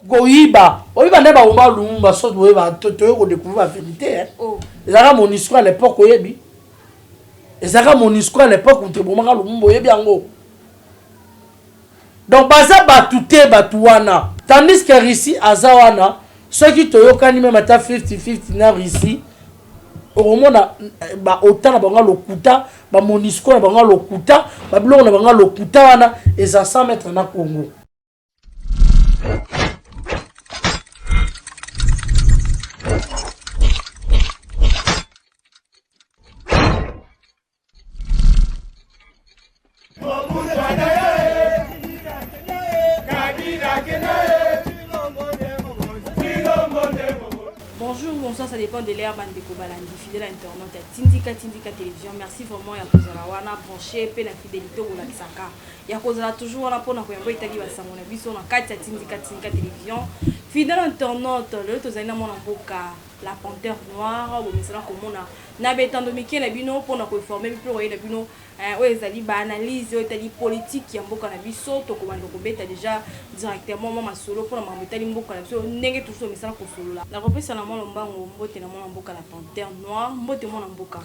Goïba, oyiba ne ba omba lumba so doyeba toyo ko découvrir la vérité hein. Oh. Ezaka mon histoire à l'époque oyebi. Ezaka mon histoire à l'époque où te bomaka lumba oyebi yango. Donc baza batute batuwana. Tandis que ici azawana, ceux qui toyokani même ata 50-50 na ici. Au moment ba autant na banga lokuta, ba mon histoire na banga lokuta, ba biloko na banga lokuta wana eza 100 mètres na Congo. Bonjour, bonsoir, ça dépend de l'ère bande de Kobalandi, fidèle internaute, Tindika Télévision. Merci vraiment, Yakozala wana branché, pe la fidélité ou la Kisaka. Yakozala toujours wana pour na koyambo itali basango na biso na kati ya Tindika Télévision. Fidèle internaute, le tozana mona mboka la panthère noire, ou misala komona na betando mike na bino pour na koformer plus royer na bino o ezali ba analyse o etali politique ya mboka na biso to komanda ko beta déjà directement mama solo pour na mamutali mboka na biso ndenge toujours misala ko solo la repesa na mona mbango mbote na mona mboka la panthère noire mbote mona mboka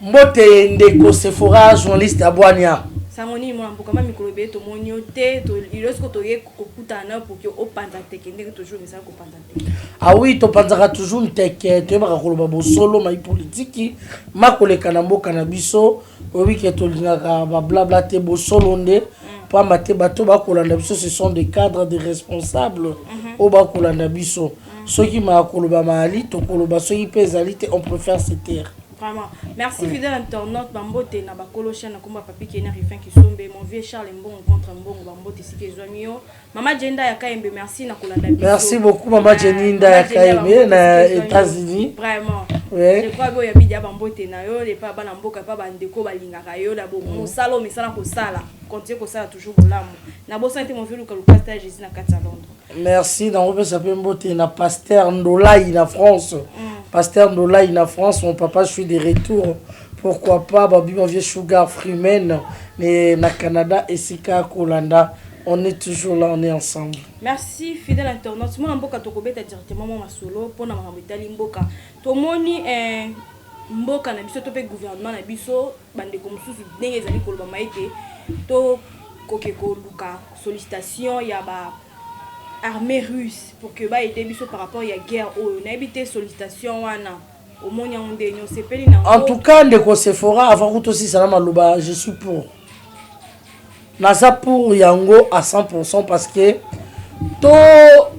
mbote ndeko Sephora journaliste abwania Samoni mona mboka ma mikolo be to monio te to ilosko to ye kokutana pour que o panda tekende toujours misala ko panda te. Ah oui, to panzaka toujours teke to ba koloba bo solo mai politique makoleka na mboka na biso obi ke to lingaka ba blabla te bo solo nde pa mate bato ba kolanda biso ce sont des cadres des responsables au ba kolanda biso ceux qui ma koloba mali to koloba ceux qui pezali te on préfère se taire. Vraiment. Merci fidèle internaute Bambote na bakolo chaîne komba papi Kenya Rifin Kisombe mon vieux Charles Mbongo contre Mbongo Bambote sike zwamio Mama Jenda ya Kaembe merci na kolanda biso. Merci beaucoup Mama Jenda ya Kaembe na États-Unis. Vraiment. Ouais. Je crois que ya bidia Bambote na yo les pas bana mboka pas bandeko balingaka yo da bo musalo misala ko sala continuer ko sala toujours bolamu. Na bo santé mon vieux Lucas stage ici na kati Londres. Merci dans on s'appelle Mbote na pasteur Ndolai na France. Pasteur Ndolai na France, mon papa, je suis de retour. Pourquoi pas, Babi, mon vieux Sugar Freeman, mais na Canada et Sika Kolanda. On est toujours là, on est ensemble. Merci, fidèle internaute. Moi, Mboka Tokobeta directement mon solo pour na Mahamutali Mboka. Tomoni Mboka na biso topé gouvernement na biso bande comme sous ndenge ezali koloba maite to kokeko luka sollicitation ya ba armée russe pour que ba aider biso par rapport à guerre au na habité sollicitation wana au monya onde nyo sepeli na en tout cas ndeko Sephora avant que aussi ça maloba je suis pour nasa pour yango à 100% parce que to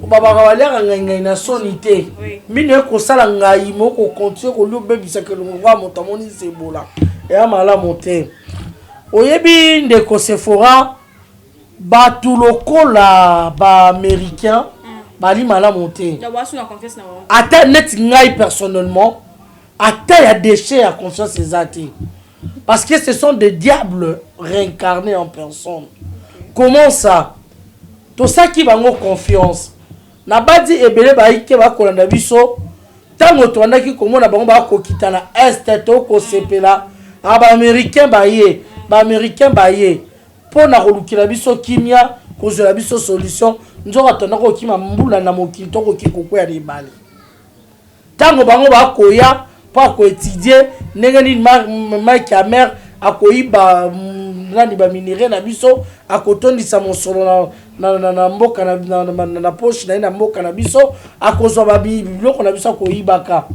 baba kawalela ngai na sonité mine ko sala ngai moko continuer ko lobebisa que le roi montamoni sebola et amala monter oyebi ndeko Sephora batu lokola ba américain bali mala monter ata net ngai personnellement ata ya déchet à confiance ezati parce que ce sont des diables réincarnés en personne. Comment ça tout ça qui bango confiance na badi ebele ba ike ba kolanda biso tango to andaki komona bango ba kokitana est to ko sepela aba américain ba ye pour na kolukila biso kimia kozela biso solution nzoka tona ko kima mbula na mokili to ko kiko ya libale tango bango ba koya pa ko étudier ndenge ni Mike Amer akoyiba nani ba minéraux na biso akotondisa mosolo na mboka na poche na mboka na biso akozwa ba biloko na biso akoyibaka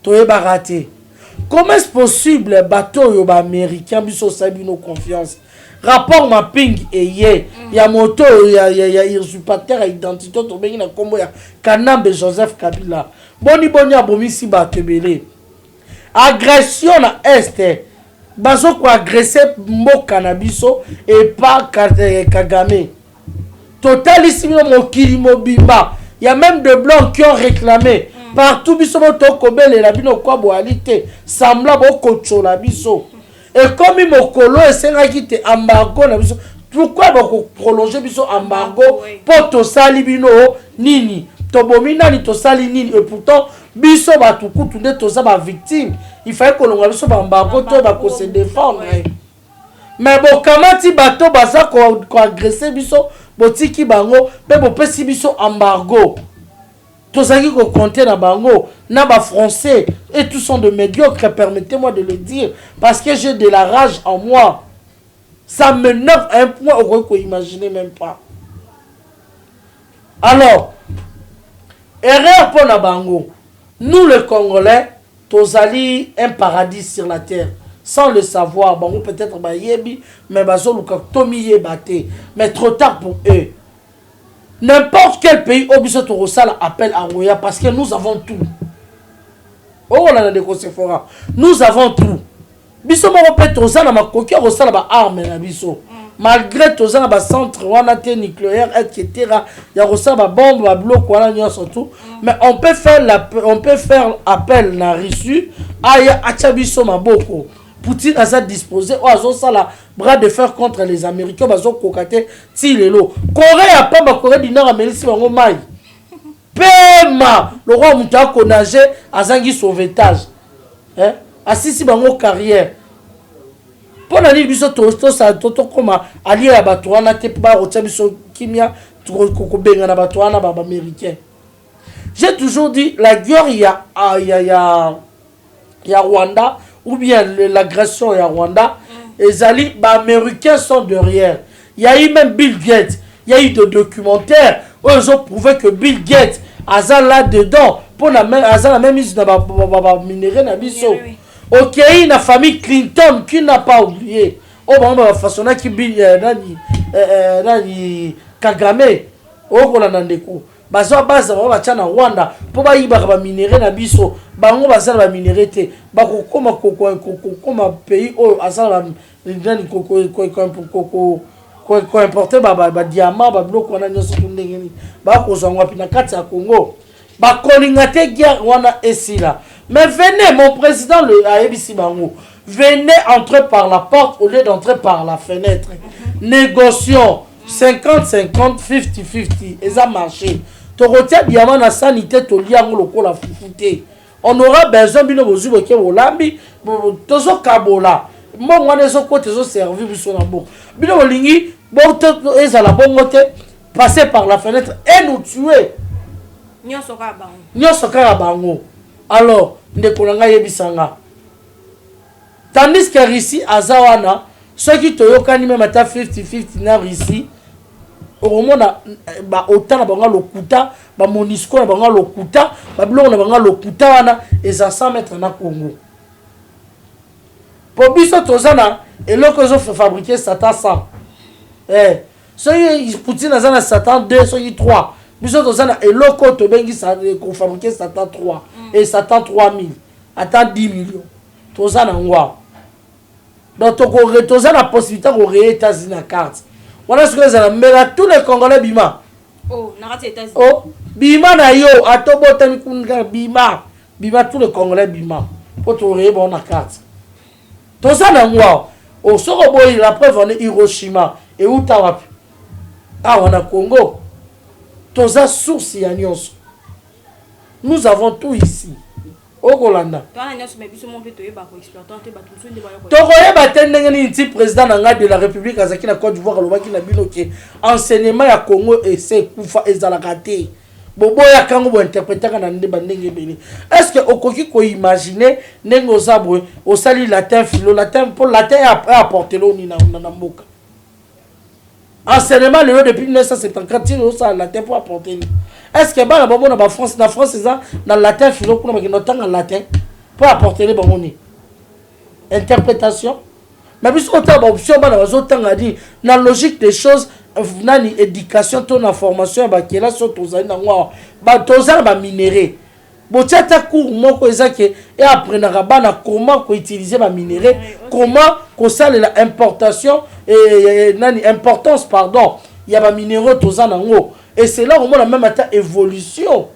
toyeba raté. Comment est-ce possible bateau yo ba américain biso sabi no confiance rapport mapping eye ya moto ya usurpateur à identité to bengi na kombo ya Kanambe Joseph Kabila boni abomisi batebele agression na est bazo ko agresser mboka na biso et pas Kagame total ici mokili mobimba il y a même des blancs qui ont réclamé partout biso moto kobele la bino kwa boalité sembla boko chola biso et comme mokolo esengaki te embargo na biso pourquoi boko prolonger biso embargo pour to sali bino nini to bomina ni to sali nini et pourtant biso batu kutu nde to za ba victime il fallait kolonga biso ba embargo to ba ko se défendre mais bon kamati bato baza ko agresser biso botiki bango pe bopesi biso embargo tozaki ko compter na bango na ba français et tous sont de médiocres, permettez-moi de le dire parce que j'ai de la rage en moi. Ça m'énerve à un point au qu'on imaginer même pas. Alors, erreur pour na bango. Nous les Congolais, tozali un paradis sur la terre. Sans le savoir, bango peut-être ba yebi, mais bazo luka tomi yebate, mais trop tard pour eux. N'importe quel pays au biso torosala appelle à Roya parce que nous avons tout. Oh là là de Kosefora. Nous avons tout. Biso mo pe tozana makoki rosala ba arme na biso. Malgré tozana ba centre wana te nucléaire etc. Ya rosala ba bombe ba bloc wana nyonso tout, mais on peut faire appel na Russie aya acha biso maboko. Poutine a ça disposé ou azo sala bras de fer contre les Américains bazo kokate ti lelo. Corée a pas ba Corée du Nord amelisi bango mai. Pema le roi muta ko nager azangi sauvetage. Hein? Assisi bango carrière. Pour la ligne biso to ça toto koma allié à batouana te ba rotia biso kimia ko benga na batouana ba américain. J'ai toujours dit la guerre il y a Rwanda ou bien l'agression à Rwanda, les alliés américains sont derrière. Il y a eu même Bill Gates, il y a eu des documentaires où ils ont prouvé que Bill Gates a là-dedans pour la même mise dans la minerai na biso. Ok, la famille Clinton qui n'a pas oublié. Oh bon, bah façon qui Bill Kagame, oh qu'on a nandeko. Bazo base ba tcha na Rwanda po ba yiba ba minerai na biso bango bazala ba minerai te ba koma pays o azala ndani ko importer ba diamant ba bloc wana nyoso ndengeni ba ko zangwa pina kati ya Congo ba kolinga te guerre wana esila. Mais venez, mon président le aebisi bango, venez entrer par la porte au lieu d'entrer par la fenêtre. Négocions 50-50, 50-50, et ça marché. Tu retiens diamant na sanité, tu lis en loco la foufoute. On aura besoin de nous dire que vous l'avez, tozo kabola. Moi, moi, les autres côtés, ils servi pour son amour. Bino lingi, bon, ils à la bonne côté, passer par la fenêtre et nous tuer. Nyosoka bango. Alors, ndekolanga yebisanga. Tandis que ici, à Zawana, ceux qui te yokani même à 50-50 na ici, au moment ba autant na banga lokuta, ba monisco na banga lokuta, ba blongo na banga lokuta wana, et ça 100 mètres na Congo. Pour biso tozana, et là que je fais fabriquer Satan 100. Ceux qui Poutine na zana Satan 2, ceux qui 3. Biso tozana, et là que tu bengi fabriquer Satan 3, et Satan 3000, attends 10 millions. Tozana ngwa. Donc tu as la possibilité de créer les États-Unis à carte. Voilà ce que vous avez. Mais là, tous les Congolais bima. Oh, les États-Unis. Oh, bima na yo, atobo tamikunga bima. Bima tous les Congolais bima. Pour te créer bon à carte. Tout ça na ngwa. Oh, soko boy la preuve on est Hiroshima et Utawapi. Ah, on a Congo. Tout ça source ya nyonso. Nous avons tout ici. Okolanda. Tokoyeba tendenge ni nti président nanga de la République azaki na Côte d'Ivoire lobaki na binoke enseignement ya Congo et c'est kufa ezalaka te. Bobo ya kango bo interpréter na ndeba ndenge beli. Est-ce que okoki ko imaginer ndenge ozabwe osali latin philo latin pour latin après apporter l'oni na mboka. Enseignement le depuis 1974 il osa latin pour apporter. Est-ce que bah la na France c'est ça dans latin philo pour nous temps en latin pour apporter les bons interprétation mais puis autant option bah dans autant a dit dans logique des choses nani éducation ton information bah qui là sur tozali na ngwa bah tozali ba minéraux botiata cours moko ezake et apprenera bana comment ko utiliser ba minéraux comment ko sala la importation et nani importance pardon il y a ba minéraux tozali na ngo. Et c'est là où on a même atteint évolution.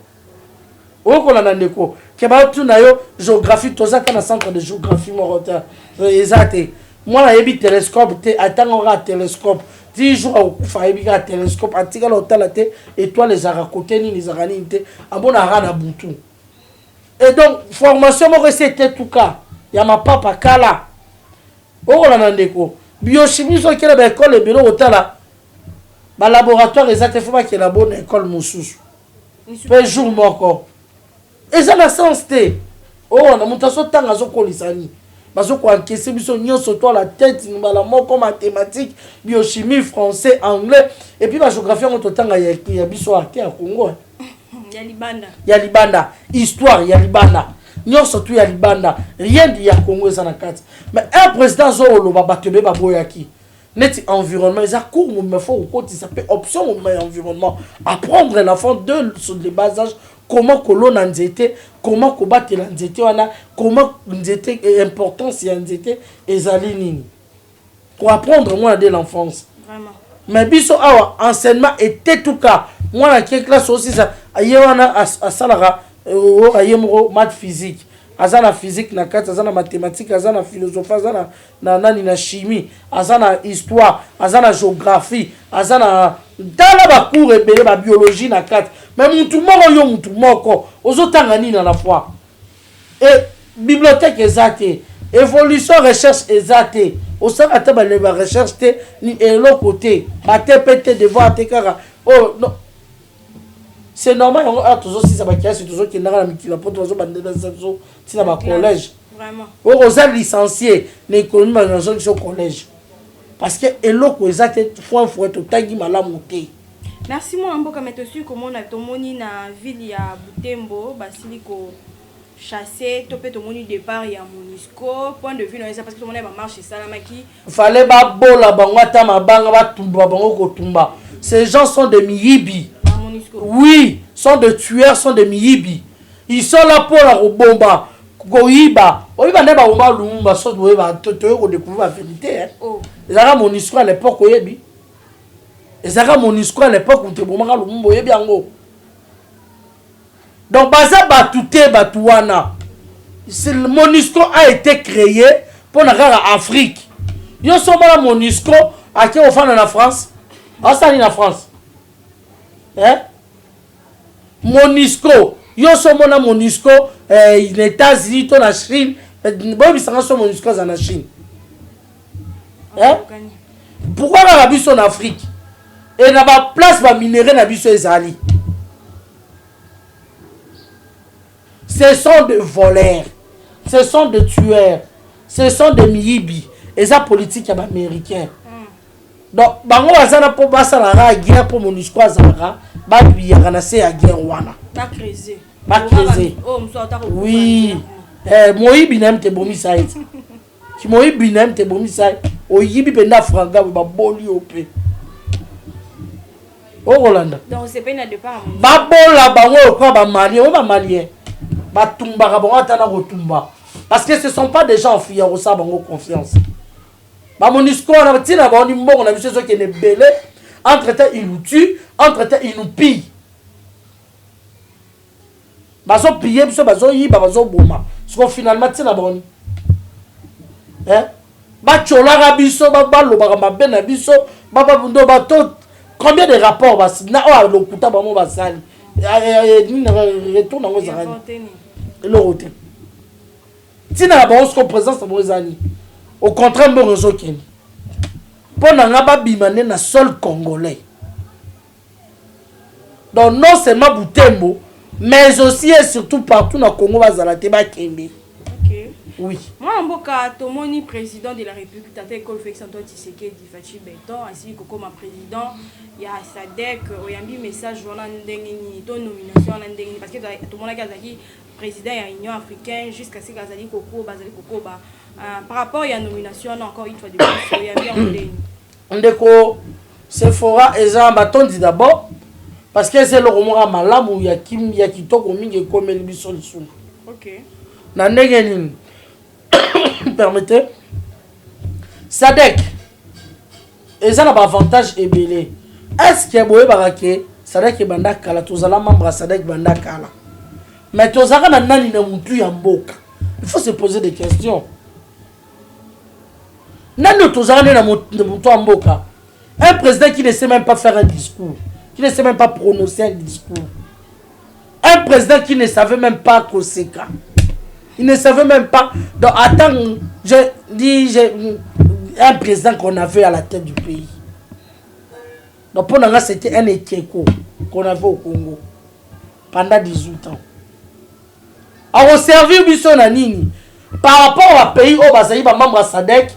Où qu'on a ndeko. Keba tu na yo géographie toza kana centre de géographie morota. Exact. Moi la yebi télescope te attend on a télescope. 10 jours au fa yebi ka télescope atika l'hôtel te étoiles les arakote ni les arani te abona rana butu. Et donc formation mo c'était tout cas. Ya ma papa kala. Où qu'on a ndeko. Biochimie so kele ba école bureau hôtel là. ba laboratoire ezate faut ba que la bonne école mosusu pe jour moko eza na sens te oh na mutaso tanga zo kolisani bazo ko encaisser biso nyonso to la tête ni bala moko mathématiques biochimie français anglais et puis la géographie on to tanga ya biso ate ya Congo ya libanda histoire ya libanda nyonso tu ya libanda rien de ya Congo eza na kati mais un président zo oloba batebe baboyaki net environnement ils a cours mais faut côté ça peut option mais environnement apprendre l'enfant de sur les bas âges comment colon nzete comment combattre la nzete wana comment nzete importance ya nzete ezali nini pour apprendre moi dès l'enfance vraiment mais biso awa enseignement était tout cas moi na quelle classe aussi ça ayewana a salara ayemro math physique azana physique na kati azana mathématique azana philosophie azana na chimie azana histoire azana géographie azana dala ba cours ebele ba biologie na kati mais mutu moko ozotanga nini na la fois et bibliothèque ezate évolution recherche ezate osaka te ba recherche te ni l'autre côté ba TPT devoir te kara oh non c'est normal on a toujours si ça va kiasi toujours qui na mikila pour toujours bande dans ça si na ba collège vraiment aux licenciés l'économie dans son collège parce que eloko ezate fois to tangi malamu te. Merci moi mboka metosu comment on a tomoni na ville ya Butembo basili ko chasser topé tomoni départ ya Monisco point de vue non ça parce que tout le monde va marcher salamaki fallait ba bola bango ta mabanga ba tumba bango ko tumba ces gens sont des miyibi. Oui, sont des tueurs, sont des miyibi. Ils sont là pour la bomba. Goiba. Oiba neba bomba lumba so doiba to découvrir la vérité hein. Oh. Ezaka Monisco à l'époque oyebi. Ezaka Monisco à l'époque où te bomba lumba oyebi ango. Donc baza batute batuana. Le Monisco a été créé pour la Afrique. Yo sommes la Monisco à qui on fait en France. Ah ça en France. Hein? Monisco yo somo na Monisco les États-Unis to na Chine bon bisanga so Monisco za na Chine hein pourquoi la biso en Afrique et na ba place ba minerai na biso ezali ce sont des voleurs ce sont des tueurs ce sont des miyibi et ça politique ya ba américain donc bango bazana po basala ra guerre pour Monisco azara ba biyaka na se ya guerre wana ba creuser oh msota oui moyibi na mte bomisa eti ki moyibi na mte bomisa oyibi penda franga ba boli ope o Rolanda donc c'est pas na départ ba bola bango ko ba malien ba tumba ka bango atana ko tumba parce que ce sont pas des gens fiers au sa bango confiance. Ba Monisco na tina ba oni mbongo na biso qui ne belé entre temps ils nous tuent entre temps ils nous pillent bazo piller biso bazo yiba bazo boma parce que finalement tina ba oni hein ba chola ga biso ba loba ba bena biso ba bundo ba to combien de rapports ba na o lokuta ba mo ba sali ni retourne ngo zangani le roté tina ba on se présence mo zani. Au contraire, bon réseau qui pour n'anga bimane na sol congolais. Donc non seulement Butembo, mais aussi et surtout partout dans Congo bazalate ba kembe. OK. Oui. Moi mboka tomoni président de la République Tata École Félix Antoine Tshisekedi Fachi Beton ainsi que comme président il y a SADC oyambi message wana ndenge ni to nomination na ndenge parce que tout le monde a président de l'Union africaine jusqu'à ce qu'Azali Koko, Bazali Koko, par rapport à la nomination, encore une fois de plus, il y a bien Ndeko, Sephora et Jean Baton dit d'abord, parce que c'est le roman Malam où il y a Kim, il y a Kitoko Mingi comme el Bissolisoum. Ok. Nandegenin, permettez, Sadek, et ça n'a pas avantage et belé. Est-ce qu'il y a Boé Barake, Sadek et Bandakala, tous à la membre Sadek Bandakala? Mais tous à la nani na mutu ya mboka. Il faut se poser des questions. Nani tous à la mutu ya mboka. Un président qui ne sait même pas faire un discours, qui ne sait même pas prononcer un discours. Un président qui ne savait même pas Koseka. Il ne savait même pas. Donc attends, je dis un président qu'on avait à la tête du pays. Donc pour nous, c'était un équeko qu'on avait au Congo pendant 18 ans. Alors, servir biso na nini par rapport à pays où bazali ba membre SADC,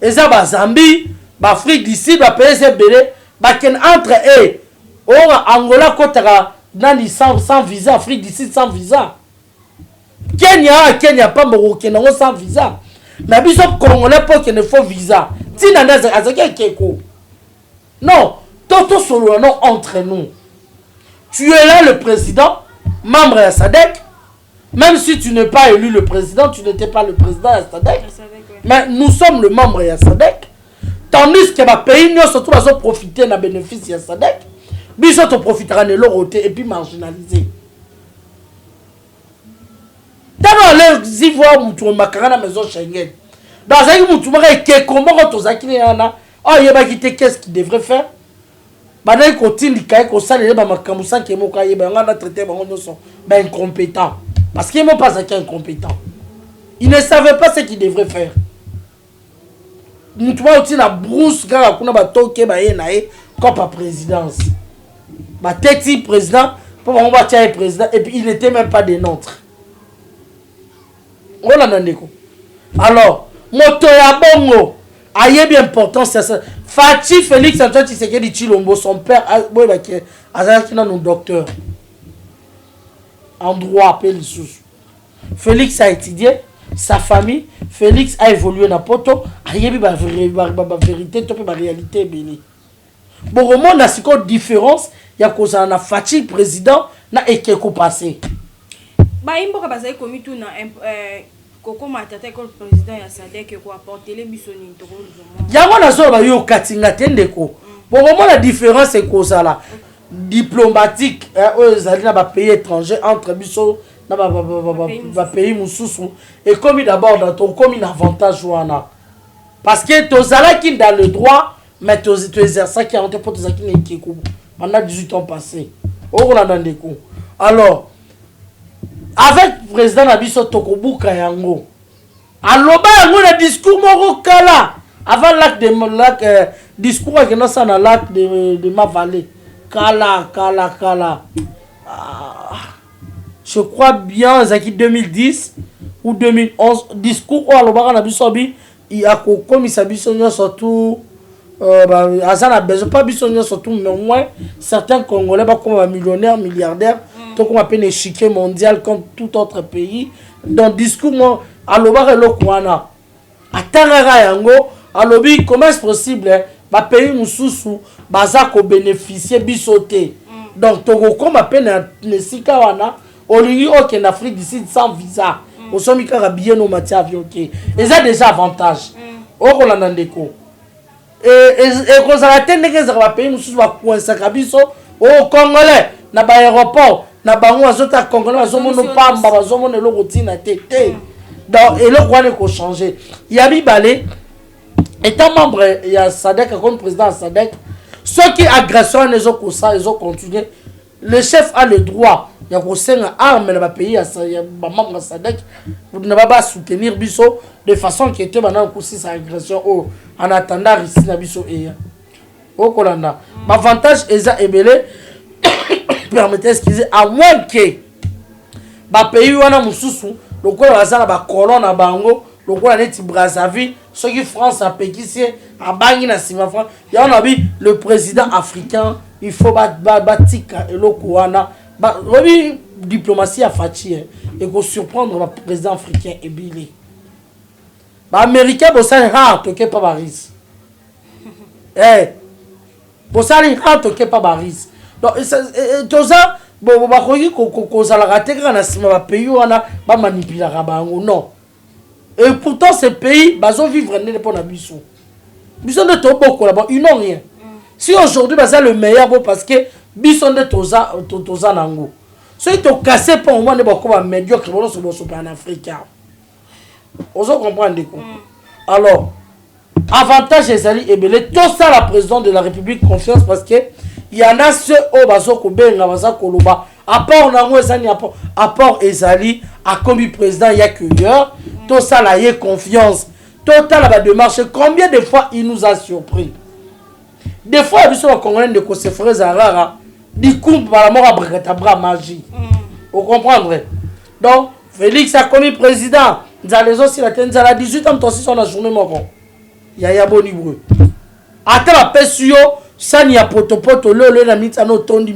eza ba Zambie, ba Afrique du Sud, ba pays belé, ba ken entre eux. Or Angola kotaka nani sans visa, Afrique du Sud sans visa. Kenya pas Morocco sans visa. Mais biso Congolais pour qu'il ne faut visa. Tina ndaza azaki keko. Non, toto solo non entre nous. Tu es là le président, membre de SADC. Même si tu n'es pas élu le président, tu n'étais pas le président de SADC. Mais nous sommes le membre de SADC. Tandis que les pays, nous surtout, ils profiter de bénéfice de SADC. Ils ont profité de leur côté et puis marginaliser. Dans les ivoires, nous avons la maison Schengen. Dans les ivoires, nous avons comment on a quitté. Oh, il y a quitté qu'est-ce qu'il devrait faire? Maintenant, il continue à faire des incompétents. Parce qu'ils n'ont pas été incompétents. Ils ne savaient pas ce qu'ils devraient faire. Nous avons aussi la brousse car on a toqué comme la présidence. Ma tête président pour on va tirer président et puis il n'était même pas des nôtres. On l'a dit. Alors, moto ya bongo aye bien important c'est ça. Fati Félix Antoine Tshisekedi Tshilombo son père azalaki na nos docteur en droit appelé sous. Félix a étudié sa famille, Félix a évolué dans poto, ayebi ba vérité to ba réalité beli. Bon comment na siko différence ya kozana na Fati président na ekeko passé. Ba imboka bazali komi tout na koko matata ko président ya SADC ko apporter les bisoni to ko luzomo. Yango na zo ba yo katinga tendeko. Bon comment la différence est kozala diplomatique ezali na ba pays étrangers entre biso na ba pays mususu et comme d'abord dans ton comme un avantage wana parce que tozala qui dans le droit mais tu exerces 40 pour tozaki na ekeko pendant 18 ans passés au Rwanda ndeko. Alors avec le président Nabiso Tokobuka yango aloba yango na discours moko kala avant l'acte de discours que nous ça na l'acte de ma vallée kala je crois bien zaki 2010 ou 2011 discours au aloba na biso bi il a comme ça biso surtout azana besoin pas biso surtout mais au moins certains Congolais ba comme millionnaires milliardaires donc on appelle échiquier mondial comme tout autre pays dans discours moi aloba le kwana atangara yango alobi comment est possible ba pays mususu baza ko bénéficier bisoté donc toko comme appelle les sika wana olingi ok en Afrique du Sud sans visa au somi kara bien no matière avion ok et ça déjà avantage au Rolanda ndeko et ko za tende que za ba pays mususu ba coincer kabiso au Congolais na ba aéroport na bango azota Congolais azomono pamba bazomono eloko tina tete donc eloko wana ko changer yabi balé étant membre ya SADC comme président SADC ceux qui agression les autres ça ils ont continué le chef a le droit ya ko senga arme na ba pays ya ba membre SADC pour ne pas soutenir biso de façon qui était maintenant ko si sa agression en attendant ici na biso et au Kolanda avantage eza ebele permettez excusez à moins que ba pays wana mususu lokola bazana ba colonne na bango lokola neti Brazzaville ceux qui France a pékissé a bangi na sima France ya on a vu le président africain il faut batika eloko wana ba rebi diplomatie a Fati et ko surprendre le président africain et bilé ba américain bo ça rare toqué pas Paris bo ça rare toqué pas Paris donc tout ça bon ba koki ko za la rater na sima ba pays wana ba manipuler bango non. Et pourtant ces pays bazo vivre né pour na biso de toboko là-bas ils n'ont rien. Si aujourd'hui c'est le meilleur parce que biso de toza nango so ils t'ont cassé pour moi ne ba ko ba médiocre bon so en Afrique ozo comprendre quoi. Alors avantage ezali ebele tout ça la président de la République confiance parce que il y en a ceux au bazo ko benga baza koloba apport nango ezali apport ezali a comme président il y a que hier tout ça là y est confiance total la démarche combien de fois il nous a surpris des fois biso ba congolais de ko se frères rara di kumba la mort abrakata bra magie vous comprendre donc Félix a commis président nzalezo aussi la tenzala 18 ans aussi sur la journée moko ya boni breu ata la pesio sani ya potopoto le na mitsa no tondi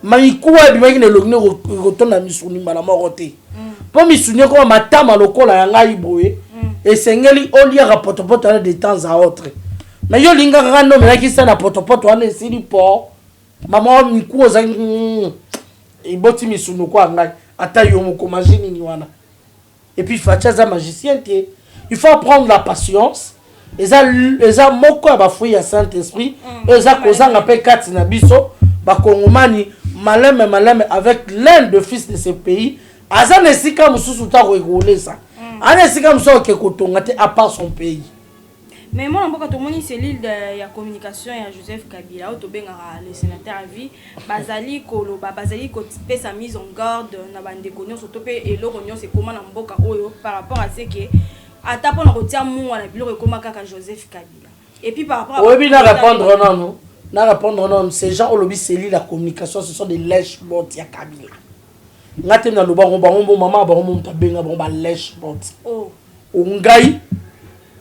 maikuwa bimaki ne logne rotonda misuni mbala moko te po misuni ko matama lokola ya ngai boye esengeli olia potopoto de temps à autre mais yo linga ngano melaki sana potopoto wana esili po mama mikuwa za iboti misuni ko ngai ata yo moko machine ni wana et puis fachaza magicien te il faut prendre la patience eza moko ya bafuyi ya Saint-Esprit eza kozanga pe kati na biso bakongomani maleme avec l'un de fils de ce pays aza nesika mususu ta koegole ça ana esika mususu ke kotonga te à part son pays. Mais moi, je suis cellule de communication et Joseph Kabila, le sénateur à vie, Bazali sa mise en garde, et c'est comment par rapport à ce que à taper on retient moi la bureau comme Joseph Kabila. Et puis par rapport à oui, répondre non, ces gens au lobby cellule la communication, ce sont des lèche-bots ya Kabila. Ngate na loba ngomba mama ba ngomba tabenga ba lèche-bots. Oh. Ungai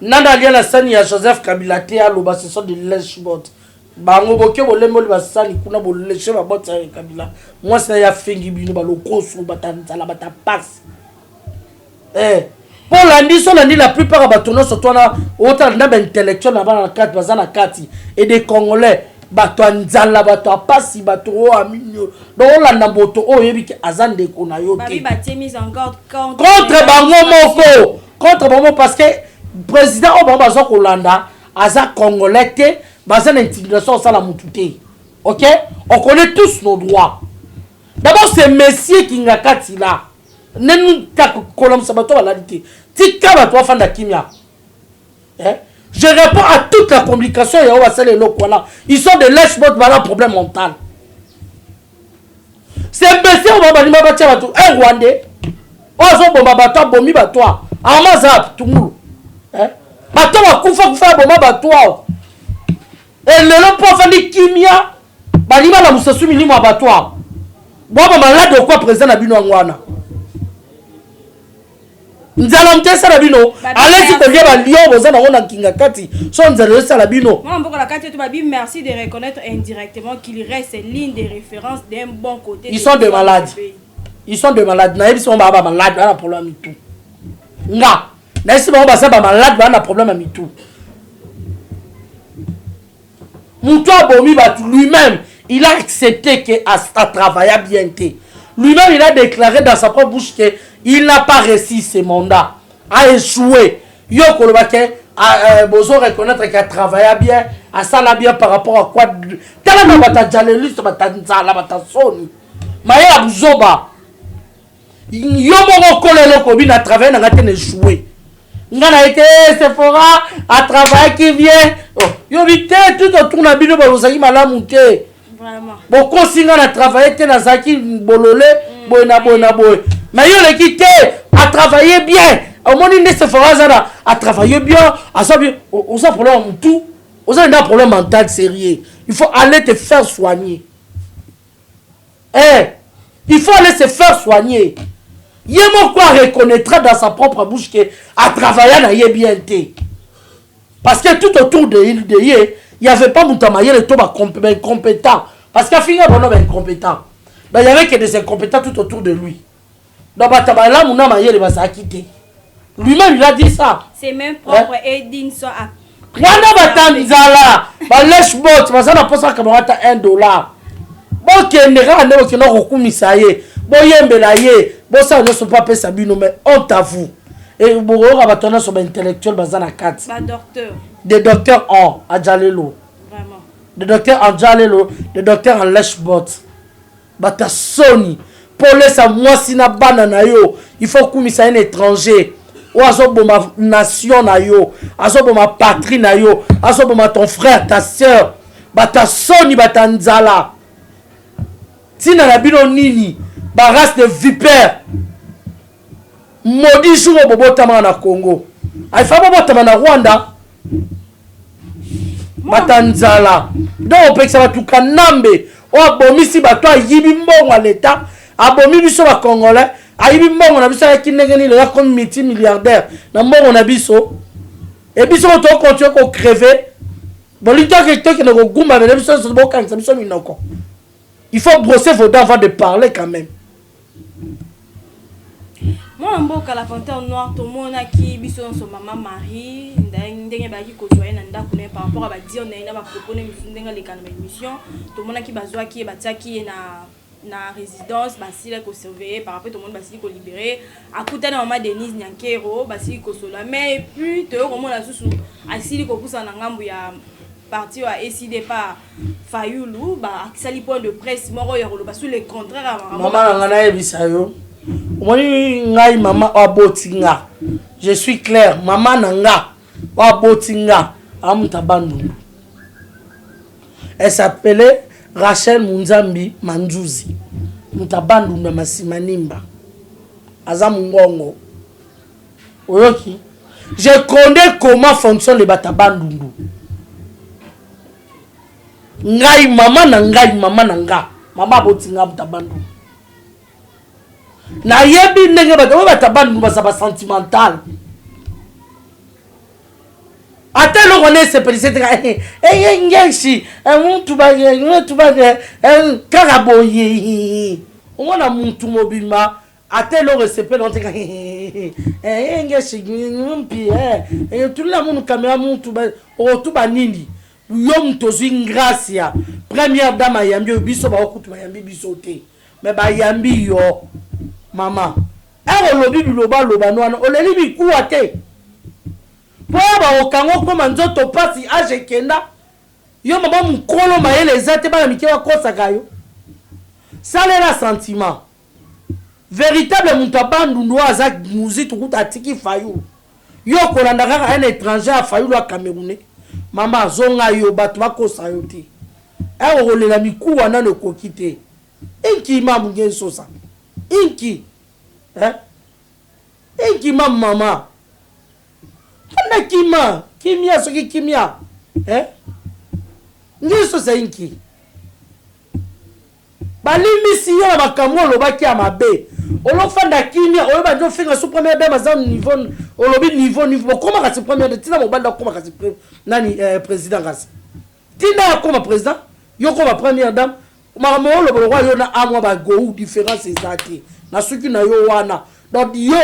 nanda lia la sani ya Joseph Kabila te aloba ce sont des lèche-bots. Bango boke bolembo ba sani kuna bo lèche ba bot ya Kabila. Moi c'est ya fengi bino ba lokoso batanzala bata passe. Pour lundi, la plupart de batono surtout na autant na intellectuel na bana kati bazana kati et des Congolais bato nzala bato pasi bato o aminyo donc la namboto o yebi ki azande ko na yo te babi batie mise en garde contre bango parce que président Obama zo kolanda aza Congolais te bazana intimidation ça la mutute. OK, on connaît tous nos droits. D'abord c'est messieurs qui ngakati là nenu ta kolom sabato balalite tika ba toi fanda kimia je réponds à toute la communication ya wa sele lokola ils sont de lèche-bots bala problème mental c'est messieurs on va ba tia bato un rwandais ozo bomba bato bomi bato amaza tumulu bato ba kufa bomba bato et le lo po fandi kimia bali ba la musasu milimo bato bo ba malade quoi président na bino ngwana nzala mtesa la bino allez-y que vient ba lion boza na ona kinga kati so nzala ça la bino moi mboka la kati to babi merci de reconnaître indirectement qu'il reste l'une des références d'un bon côté. Ils sont de malades na ebi so ba malade na problème tout nga na esi ba ça ba malade na problème mi tout muto abomi ba lui-même il a accepté que à travailler bien té lui-même il a déclaré dans sa propre bouche que il n'a pas réussi ses mandats, a échoué. Yo kolobake a besoin reconnaître qu'il a travaillé bien, a ça bien par rapport à quoi tellement bata jaleliste bata nzala bata soni. Maya buzoba. Yo mo kolelo ko bin a travaillé na ngate échoué. Ngana été Sephora a travaillé qui vient. Oh, yo vite tout autour na bino ba lozaki malamu te. Vraiment. Bon konsinga na travailler te na zaki bololé boy. Mais il a quitté, a travaillé bien. Au moins, il ne se fera ça, a travaillé bien, a savoir, on a un problème tout, on a un problème mental sérieux. Il faut aller te faire soigner. Il faut aller se faire soigner. Il y a quoi reconnaîtra dans sa propre bouche que a travaillé na bien té. Parce que tout autour de il y avait pas Moutamaye le toba incompétent. Parce qu'à finir bon homme incompétent. Ben il y avait que des incompétents tout autour de lui. Donc Batabala Mouna Maye va s'acquitter. Lui-même il a dit ça. C'est même propre Edinson à Wana batanzala, ba lèche-bot, ba sana posa kamata $1. Bon kendera ne okino kokumisa ye. Bo yembela ye, bo ça ne sont pas pesa bino mais on t'avoue. Et bo ora batona so ba intellectuel bazana 4. Ba docteur. Des docteurs en Adjalelo. Vraiment. Des docteurs en Adjalelo, des docteurs en lèche-bot. Bata Sony pour laisser moi sina banana yo, il faut kumisa un étranger. Ou azoboma nation na yo, azoboma patrie na yo, azoboma ton frère, ta soeur, bata Sony bata nzala. Tina na bino nini, ba race de vipère. Maudit jour au bobotama na Congo. Ay fa bobotama na Rwanda. batanzala donc opekisa bato kanambe oyo abomisi bato ayibi mbongo ya leta abomi biso bakongolais ayibi mbongo na biso ayaki ndenge nini oya comme multimilliardaire na mbongo na biso e biso moto okontinue kocreve bolitokende kogumba mene biso bokangisa biso minoko il faut brosser vos dents avant de parler quand même. Moi, mboka la panthère noire, tout le monde a qui biso son maman Marie, ndenge baki kozoya na ndako ne par rapport à ba dire on a ba proposer ndenge les canaux émission, tout le monde a qui bazwa qui bataki na résidence basile ko surveiller par rapport tout le monde basile ko libérer akuta na maman Denise Nyankero basile ko sola mais puis te ko mona susu asili ko pousa na ngambu ya parti a décidé par Fayoulou ba sali point de presse moro yoro ba sous le contraire maman ngana yebisa yo omoni ngai mama abotinga je suis clair maman nanga abotinga amutabandu elle s'appelait Rachel Munzambi Manzuzi mutabandu na masimanimba aza mungongo oyoki je connais comment fonctionne le batabandu ngai mama nanga mama abotinga mutabandu na yebi ndenge bato batabandu basaba sentimental ata lo kone sepelise teka ngeshi muntu ba karaboye omona muntu mobima ata lo resepele on teka ngeshi mpi tulila munu kamera muntu ba otuba nini yo mtozi gracia première dame ayambi biso ba okutu bayambi biso te mais bayambi yo mama olobi biloba loba nwana oleli bikuwa te po ba okango ko manzoto pasi age kenda yo mama mukolo mayele ezate bana mikewa kosaka yo salela sentiment véritable mutabandu ndo aza muzito kuta tiki Fayoulou yo kolanda kaka un étranger a Fayoulou a Camerounais mama zonga yo bato bakosa yo te olela mikuwa nano kokite inki mamu ngensosa inki inki mama kana kimia soki kimia ngensosa inki balimisi yo makambo lobaki ya mabe olofanda kimia oyoba ndio finga su première dame za niveau olobi niveau koma kasi première tina mobanda koma kasi nani président kasi tina koma président yo koma première dame makambo olobo roi yo na amwa ba go différence ezati na suki na yo wana donc yo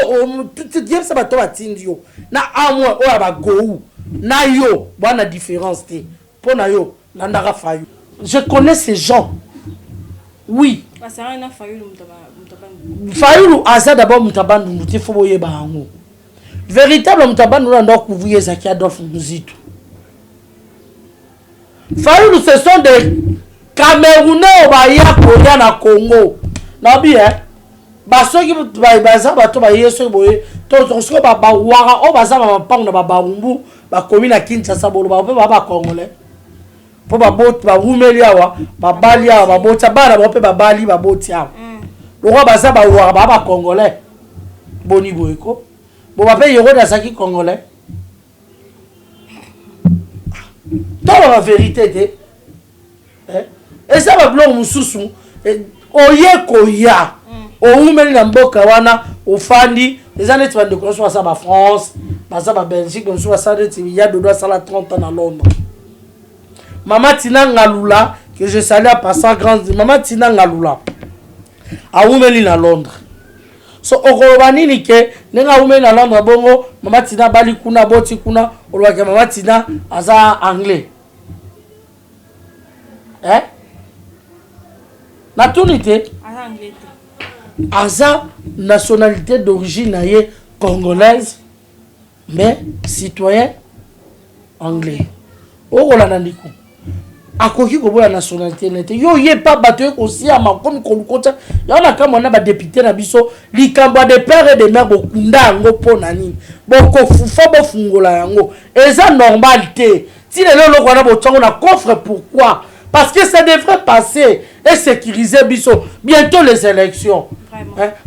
tu ça bato batindi yo na amwa o ba go na yo bana différence te pona yo na ndaka Fayoulou je connais ces gens oui Fayoulou aza d'abord mutabandu muti fo boyeba hango véritable mutabandu na ndoko kuvuye zaki Adolphe Muzito Fayoulou ce sont des Camerounais baya koya na Congo na bi basoki baza bato ba yeso boye to so ba wara o baza ba pango na ba bumbu ba komi na Kinshasa bolo ba Congolais po ba bot ba wumeli awa ba bali awa ba bota bana ba pe ba bali ba boti awa lokwa baza ba wara ba Congolais boni boyeko bo ba pe yoro da saki Congolais dans la vérité te et ça va blongo mususu oyeko ya oumeli na mboka wana ofandi les années de construction ça ba France baza ba Belgique comme ça il y a dodo ça la 30 ans à Londres. Maman Tina Ngalula que je salue à passant grande maman Tina Ngalula a oumeli na Londres so okobani ni ke nenga oumeli na Londres bongo maman Tina bali kuna boti kuna olwa maman Tina aza anglais nationalité aza nationalité d'origine naie congolaise mais citoyen anglais okolanda ndiko akoki koboya nationalité nete yo ye pa bato aussi ama comme kolukota yana kama na ba député na biso likambo de père et de mère bokunda ngo pona nini boko fufa bo fungola yango eza normal te ti lelo lokwa na botango na coffre pourquoi parce que ça devrait passer et sécuriser biso bientôt les élections.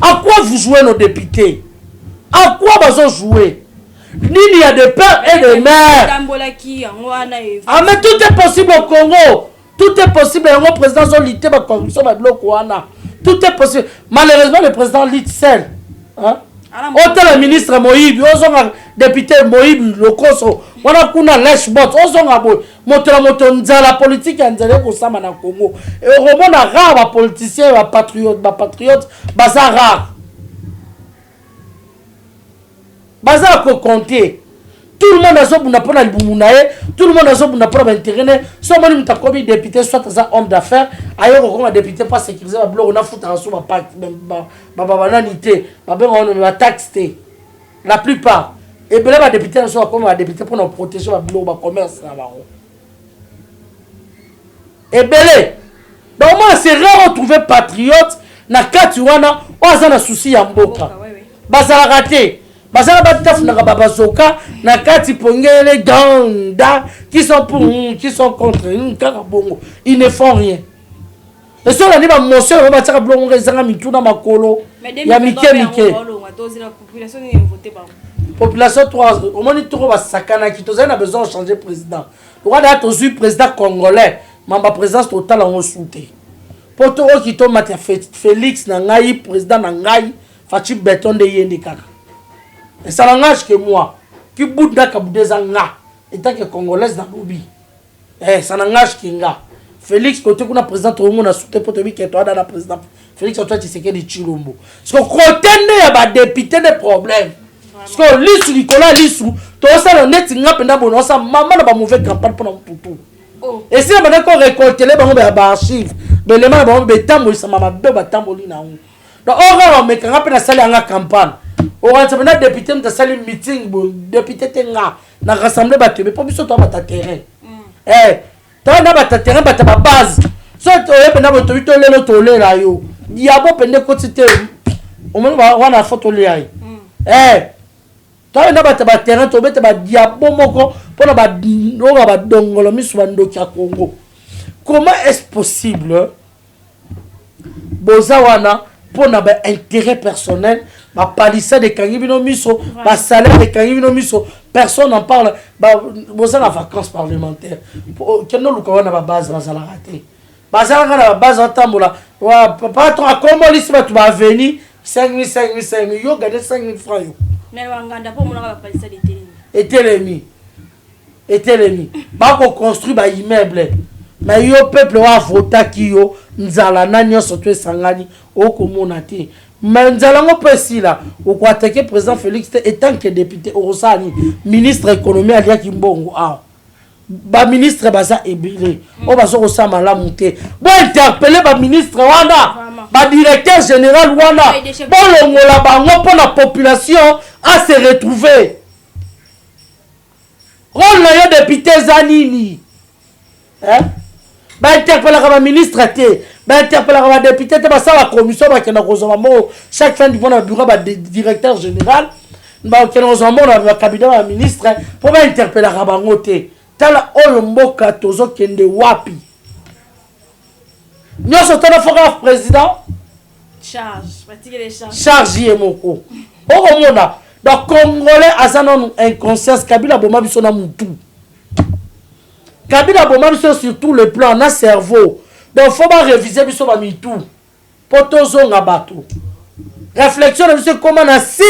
À quoi vous jouez nos députés? À quoi vous jouez? Nini a de père et de mère. Ah mais tout est possible au Congo. Tout est possible. Le président Zolité va corruption va bloquer Wana. Tout est possible. Malheureusement le président lit seul. Hein? Autant le ministre Moïbi, autant le député Moïbi, le Koso, on a kuna lèche-bot, autant la politique en Nzale Kosama na Congo. Et au moment on a rare politicien, patriote, bazar rare. Bazar ko compter. Tout le monde a besoin de prendre le boumounaye, tout le monde a besoin de prendre l'intérêt. Si on a comme député, soit un homme d'affaires, ailleurs on a député pas sécurisé, on a foutu en dessous, ma taxe. La plupart. Et bien les députés sont comme un député pour nous protéger le commerce. Et bien, donc moi c'est rare de trouver patriote, na katiwana, on a un souci en boka. Bazala raté. Bazala bataf na babazoka na kati pongele ganda qui sont pour qui sont contre bongo ils ne font rien. Et sur la niba monsieur on va tirer blongo rezanga mituna makolo ya mike population 3 au moins tout va sakana qui tous a besoin de changer président. Le roi d'être au président congolais mamba présence totale en soute. Pour tout qui to mate Félix na ngai président na ngai fachi béton de yende kaka. Et ça n'engage que moi, qui boude des anga, et tant que congolaise dans l'oubi. Eh, ça n'engage que nga. Félix, côté qu'on a président, tout le monde a soutenu pour te dire que toi, dans la présidente, Félix, toi, tu sais qu'il y a des chilombo. Parce que côté, il y a des députés des problèmes. Parce que l'issue, Nicolas, l'issue, tout ça, on est un peu d'abord, ça, maman n'a pas mauvais campagne pour nous tout. Et si on a encore récolté les archives, mais les mains, on tambour, ça m'a bien tambour, là. Donc, on va mettre un salle en campagne. On va dire député de salle meeting député tenga na rassembler bateau mais pas biso to bata terrain to na bata terrain bata ba base so to yebe na bateau to lelo to le la yo diabo pende ko tite o mo wana photo le ai to na bata ba terrain to bete ba diabo moko pona ba ndonga ba dongolo misu ba ndoki ya Congo. Comment est-ce possible boza wana pour un intérêt personnel, ma palissade de Kangibino Miso, ma salaire de Kangibino Miso, personne n'en parle. Vous avez la vacances parlementaires. Quel nom vous avez la base, vous allez rater. Vous avez la base en tamboula. Patron, à comment l'issue tu vas venir 5 000, 5 000, 5 000, yo, gardez 5 000 francs. Mais vous avez la palissade de Télémi. Et Télémi. Bah, on construit un immeuble. Mais yo peuple wa vota ki yo nzala na nyonso to esangani okomona te mais nzala ngo pesi la ko attaquer président Félix et tant que député orosani ministre économie alia kimbongo ba ministre baza ebile o bazo ko sama la monter bo interpeller ba ministre wana ba directeur général wana bo longola bango pour la population à se retrouver rôle na yo député zanini ba interpeller ba ministre té ba interpeller ba député té ba ça la commission ba kena kozoma mo chaque fin du mois na bureau ba directeur général ba kena kozoma na cabinet ba ministre pour ba interpeller ba ngoté tala oyo mboka tozo kende wapi nyoso tana foka président charge pratique les charge yemoko o mona donc congolais azana inconscience Kabila boma biso na mutu Kabila Boma sur tout le plan, na cerveau. Donc, il faut pas réviser biso ba mitou. Potozo nga bato. Réflexion de comment na si.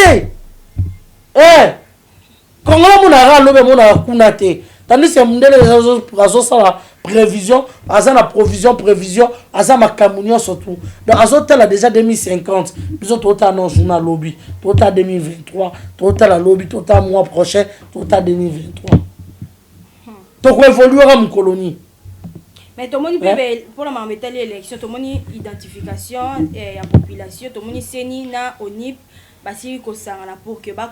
Comment on a ralobe mon a kunate. Tandis que mundele azo sa prévision, azana provision, azama kamunion surtout. Donc, azotel a déjà 2050. Biso total non journal lobby. Total 2023. Total la lobby. Total mois prochain. Total 2023. Donc on évolue à mon colonie. Mais tout le monde pour la mettre l'élection, tout le monde identification et la population, tout le monde seni na onip basi ko sangana pour que ba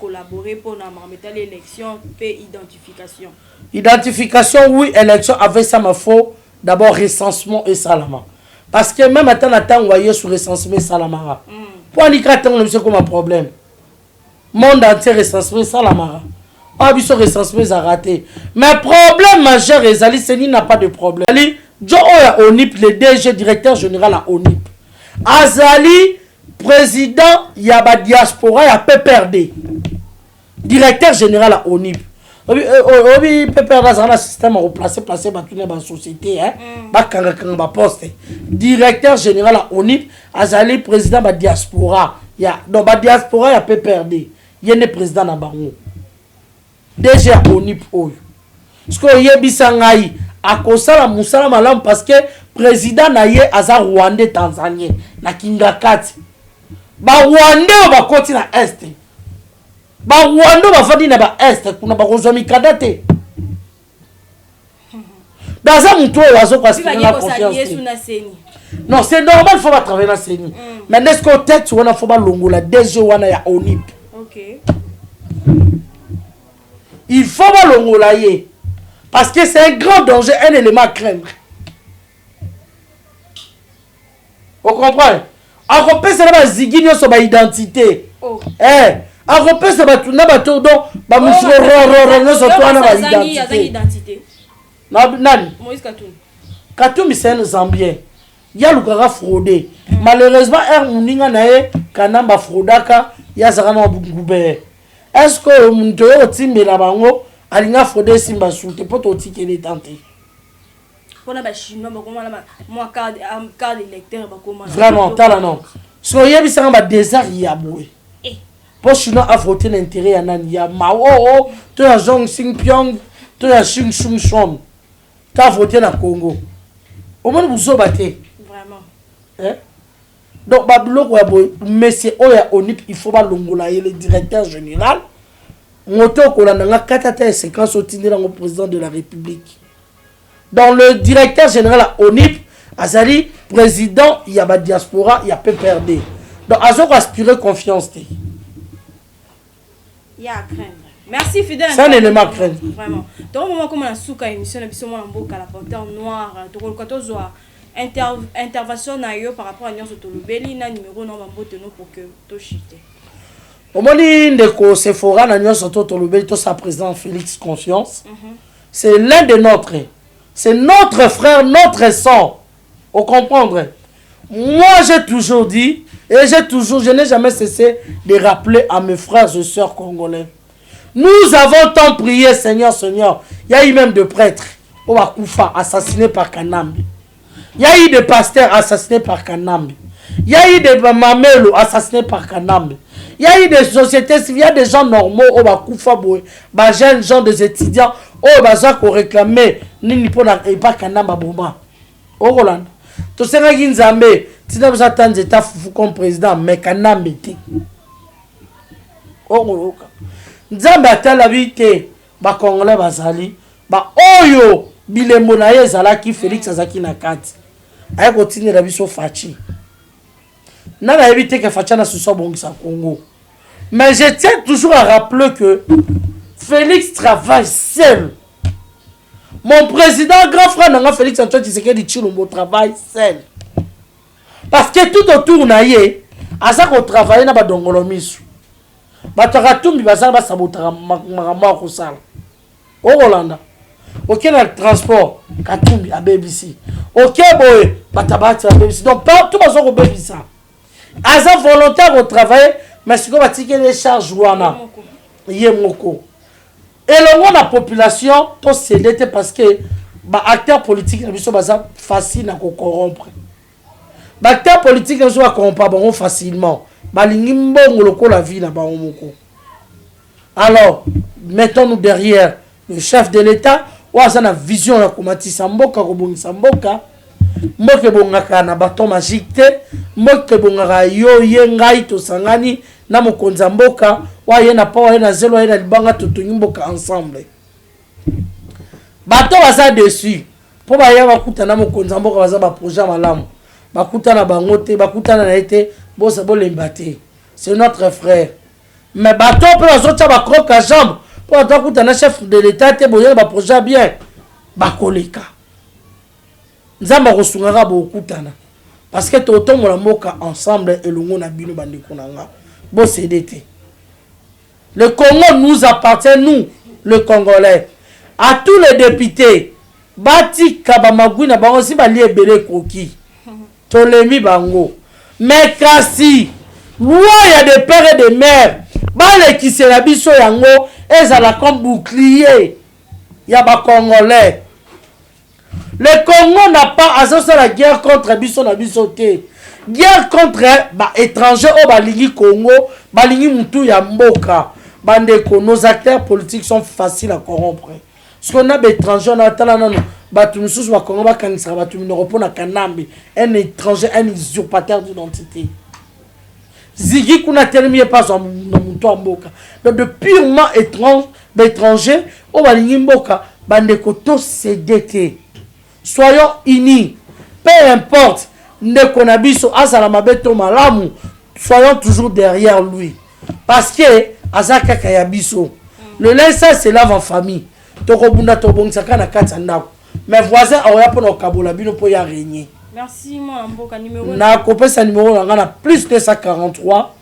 collaborer pour la mettre l'élection et identification. Identification oui, élection avec ça ma faut d'abord recensement et salama. Parce que même attends voyez sur recensement et salama. Pour ni crater on monsieur comme un problème. Monde entier recensement et salama. Ah, biso recensement a raté. Mais problème majeur, Ezali Seni n'a pas de problème. Azali, Joe a ONIP, le DG, directeur général à ONIP. Azali, président, il y a la diaspora, il y a PPRD. directeur général à ONIP. Obi pépère dans un système à replacer dans la société, hein, ba poste. Directeur général à ONIP, azali président de diaspora. Dans la diaspora, il y a PPRD. Il y a un président dans Bango. Déjà ONIP oyo. Parce que yebisangai akosala musala malam parce que président na ye aza Rwandais Tanzanien na Kingakati. Ba Rwandais ba koti na est. Ba Rwandais ba fadi na ba est kuna ba kozwa mikadate. Dans un mutuo wazo kwa sina la confiance. Non, c'est normal, il faut pas travailler dans ce CENI. Mais est-ce que peut-être on a faut pas longola DG wana ya ONIP. OK. Il faut pas longola ye. Parce que c'est un grand danger, un élément à craindre. Vous comprenez? En repère, c'est la zigino sur ma identité. Eh, en repère, c'est ma tuna bateau donc ba musoro sur toi na ma identité. Nani? Moïse Katumbi. Katumbi c'est un Zambien. Il y a le gars fraudé. Malheureusement, Muninga nae kanamba fraudaka ya zakana bugube. Est-ce que mon toyo timbe la bango alinga fraudé simba soute pour to tikele tenter. Pona ba chinois ba koma la moi carte électeur ba koma. Vraiment tala non. So yebi sanga ba désert ya boy. Pour chinois a voté l'intérêt ya nani ya mao to ya Zhong Xingpyong to ya Xing Shung Shom. Ta voté na Congo. Au moins vous sobatez. Vraiment. Hein? Donc, monsieur Oya Onip, il faut pas longola le directeur général. Moto Kolananga Katata séquence au président de la République. Dans le directeur général à Onip, Azali, président, il y a la diaspora, il y a PPRD. Donc, Azok aspirer confiance. Il y a à craindre. Merci Fidèle. C'est un élément à craindre. Vraiment. Donc, au moment où on a souka émission, on a beaucoup à la panthère noire, intervention par rapport à Nyonso Tolobeli, na numéro non pour que to chite. Au moment où Sephora na Nyonso Tolobeli, to sa président Félix Confiance, c'est l'un de nôtres. C'est notre frère, notre sang. Vous comprenez? Moi, j'ai toujours dit, et je n'ai jamais cessé de rappeler à mes frères et sœurs congolais. Nous avons tant prié, Seigneur, Seigneur. Il y a eu même de prêtres, Koufa, assassinés par Kanambi. Il y a eu des pasteurs assassinés par Kanambi. Il y a eu des mamelo assassinés par Kanambi. Il y a eu des sociétés civiles, il y a des gens normaux, des jeunes gens, des étudiants, qui ont réclamé Nini Pona et pas Kanamba Boma. Au Roland. Tout ce qui est Nzambe, si nous attendons l'État comme président, mais Kanambe était. Au Roland. Nzambe a tel habité, Congolais Bazali, Oyo, Bilembo Naye Zalaki, Félix Azaki Nakati. Aïe continue la vie sur Fachi. N'a évité que Fachi n'a soit bon Congo. Mais je tiens toujours à rappeler que Félix travaille seul. Mon président, grand frère Nanga Félix Antoine Tshisekedi Tshilombo travaille seul. Parce que tout autour naye, à ça qu'on travaille na ba dongolomisu. Bataratumbi bazala ba sabotara marama ko sala. Au Rolanda. Ok, dans le transport, Katumbi à BBC. Ok, boy, Batabati à BBC. Donc, partout, on a BBC. As un volontaire au travail, mais c'est comme les charges ouana. Yemoko. Et le monde, la population, tout c'est parce que les acteurs politiques sont faciles à corrompre. Les acteurs politiques sont corrompre facilement. La vie là-bas. Alors, mettons-nous derrière le chef de l'État. Ouasa na vision ya komatisa mboka kobongisa mboka mboka bongaka na baton magique te mboka bongaka yo ye ngai to sangani na mokonza mboka wa ye na pa ye na zelo ye na libanga totongi mboka ensemble bato baza dessus po ba ya bakuta na mokonza mboka baza ba projet malamu bakuta na bango te bakuta na été bosa bolemba te c'est notre frère mais bato pe bazocha ba croque à jambe. Pour un chef de l'État, tu as un projet bien. Bakoleka. Nous avons reçu beaucoup de parce que tout le monde ensemble et le monde a bien bandé. Le Congo nous appartient, nous, le Congolais. À tous les députés, Bati Kabamagui n'a pas aussi balié Bélé Koki. Tolemi Bango. Mais Kassi, il y a des pères et des mères. balekisela biso yango ezala comme bouclier ya Congolais. Le Congo n'a pas à la guerre contre biso na biso te. Guerre contre étrangers au balingi Congo, balingi mutu ya mboka. Bandeko, nos acteurs politiques sont faciles à corrompre. Ce qu'on a d'étrangers, on a talent, Batumsus wa Congo, Bakanisra, Batumino, Repona Kanambi, un étranger, un usurpateur d'identité. Zigi kuna terminé pas son mutu ya mboka. Donc de purement étrangers, au balingi mboka, bandeko to CDT. Soyons unis, peu importe, Ndekonabiso, Azala Mabeto Malamu, soyons toujours derrière lui. Parce que, Azaka Kayabiso, le linge c'est lave en famille. Tokobunda Tobong Sakana Katsanda. Mes voisins auraient pour nos Kabolabino pour y régner. Merci, mon amboka numéro. Na copé sa numéro, on a plus 243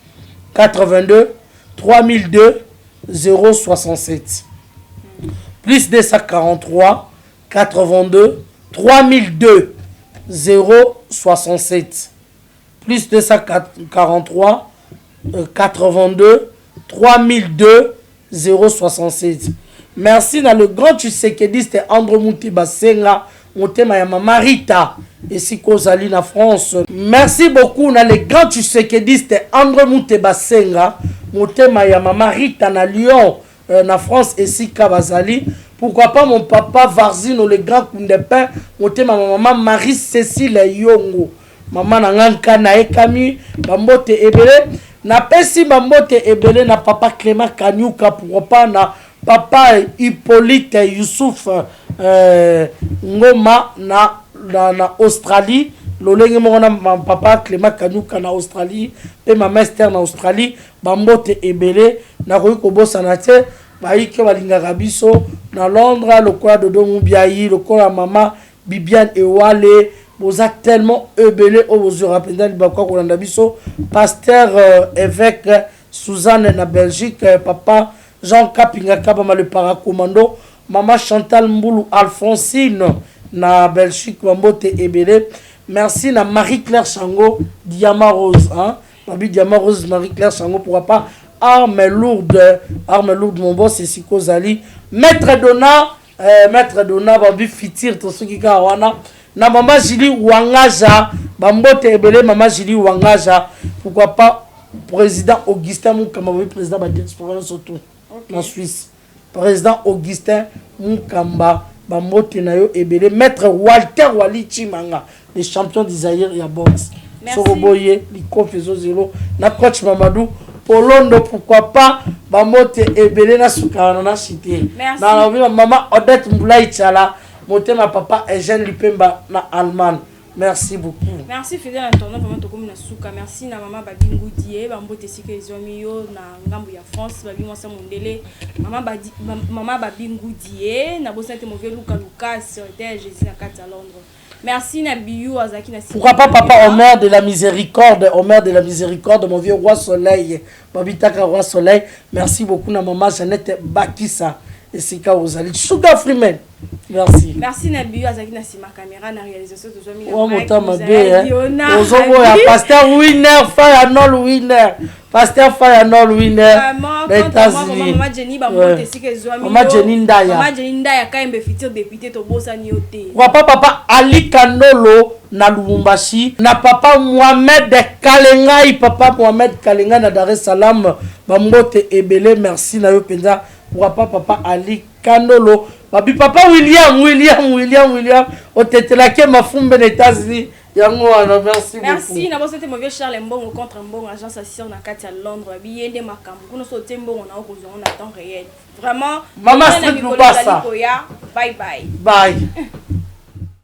82 3002 067. Plus 243 82 3002 067 plus 243 82 3002 067. Merci dans le grand Tshisekediste André Moutiba Senga Motema ya Mama Rita et si Kozali na France. Merci beaucoup dans le grand Tshisekediste André Moutiba Senga Motema ya Mama Rita na Lyon na France et si Kabazali. Pourquoi pas mon papa Varzino, le grand Koundepin, ma maman Marie-Cécile Yongo, maman Nanganka Naekami, Bambote Ebele, na pesi Bambote Ebele, na papa Clément Kanyuka, pourquoi pas na papa Hippolyte Youssouf Ngoma na Australie, lolenge mona papa Clément Kanyuka na Australie, et ma master na Australie, Bambote Ebele, na Koyiko Bosanate, Baïke Balingaka biso na Londres, le quoi de Domoubiaï, le quoi à maman Bibiane Ewale, vous êtes tellement ebelé au vous rappelez Bakwa Kolanda biso, pasteur évêque Suzanne na Belgique, papa Jean Kapinga Kabama le paracommando, maman Chantal Mboulou Alphonsine na Belgique, Mambote ebelé. Merci na Marie-Claire Chango, Diamant Rose, hein? Mabi Diamant Rose, Marie-Claire Chango, pourquoi pas arme lourde, mon boss, et Siko Zali. Maître Dona, Babi Fitir, tout ce qui est wana. Na Mama Jili Wangaja, Bambote Ebele, Mama Jili Wangaja. Pourquoi pas, président Augustin Moukamba, président de diaspora surtout, en Suisse. Président Augustin Moukamba, Bambote Nayo Ebele. Maître Walter Wali Chimanga, les champions d'Isaïr et à boxe. Soroboye, Likofezo Zero, na coach Mamadou. Polondo, pourquoi pas, Bamote Ebele na Soukana na cité. Dans la vie, maman Odette Mboulaï Tchala, ma papa Eugène Lipemba na Allemagne. Merci beaucoup. Merci fidèle internaute, vraiment to comme na Souka. Merci na maman Babingu Die, Bambote Sike Ezomio na ngambu ya France, Babi Mwasa Mondele, maman Babingu Die, na Bosante Mové Lucas, Jésus na Kata Londres. Merci Nabiou Azaki na. Pourquoi pas papa Omer de la miséricorde, mon vieux roi soleil, Babitaka roi soleil. Merci beaucoup na maman Jeannette Bakissa et Sika Ozali. Sugar Freeman. Merci. Merci Nabiou Azaki na sima caméra na réalisation de Zomi. Oh mon temps ma bé. Ozobo ya pasteur winner, fire no winner. Pasteur Fire Nol Winner. Maman Jenny Bambote Sike Zomi. Maman Jenny Ndaya. Maman Jenny Ndaya Kaimbe futur député to bossa nioté. Papa Ali Kandolo na Lubumbashi. Na papa Mohamed Kalengai, papa Mohamed Kalengai na Dar es Salaam. Bambote Ebele, merci na yo penza. Papa Ali Kandolo. Babi papa William. Otetelake mafumbe na États-Unis. Merci. Merci. D'abord, c'était mon vieux Charles Mbongo contre Mbongo, agence assistante à Katia Londres. Bien des macambres. Nous sommes Mbongo, on a temps réel. Vraiment. Maman, c'est le Bye bye. Bye.